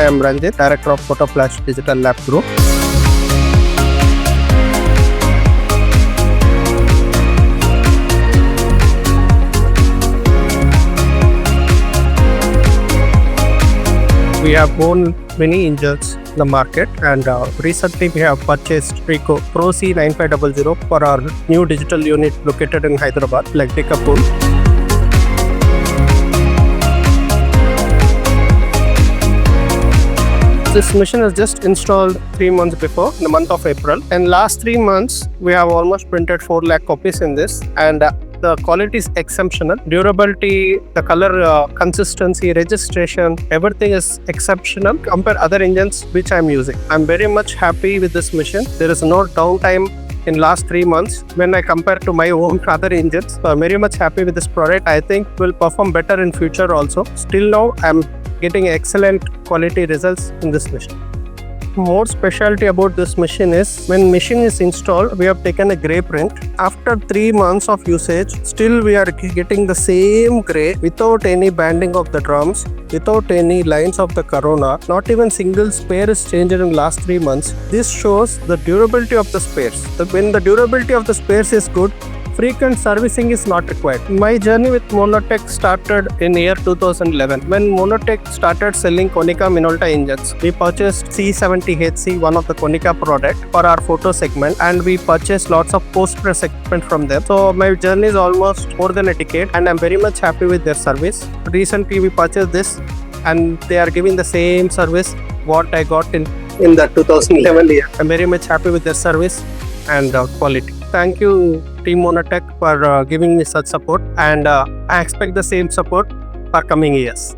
am Ranjith, Director of Foto Flash Digital Lab Group. We have won many engines in the market, and recently we have purchased Ricoh Pro C9500 for our new digital unit located in Hyderabad, like Ricoh. This machine is just installed 3 months before, in the month of April. And last 3 months, we have almost printed 4 lakh copies in this. And the quality is exceptional. Durability, the color consistency, registration, everything is exceptional compared to other engines which I am using. I am very much happy with this machine. There is no downtime in last 3 months when I compare to my own other engines. So I'm very much happy with this product. I think will perform better in future also. Still now, I'm getting excellent quality results in this machine. More specialty about this machine is when machine is installed, we have taken a gray print. After 3 months of usage, still we are getting the same gray without any banding of the drums, without any lines of the corona. Not even single spare is changed in last 3 months. This shows the durability of the spares. When the durability of the spares is good, frequent servicing is not required. My journey with Monotech started in year 2011. When Monotech started selling Konica Minolta engines, we purchased C70HC, one of the Konica product, for our photo segment, and we purchased lots of post-press equipment from them. So my journey is almost more than a decade, and I'm very much happy with their service. Recently we purchased this, and they are giving the same service what I got in the 2011 year. I'm very much happy with their service and quality. Thank you, Team Monotech, for giving me such support, and I expect the same support for coming years.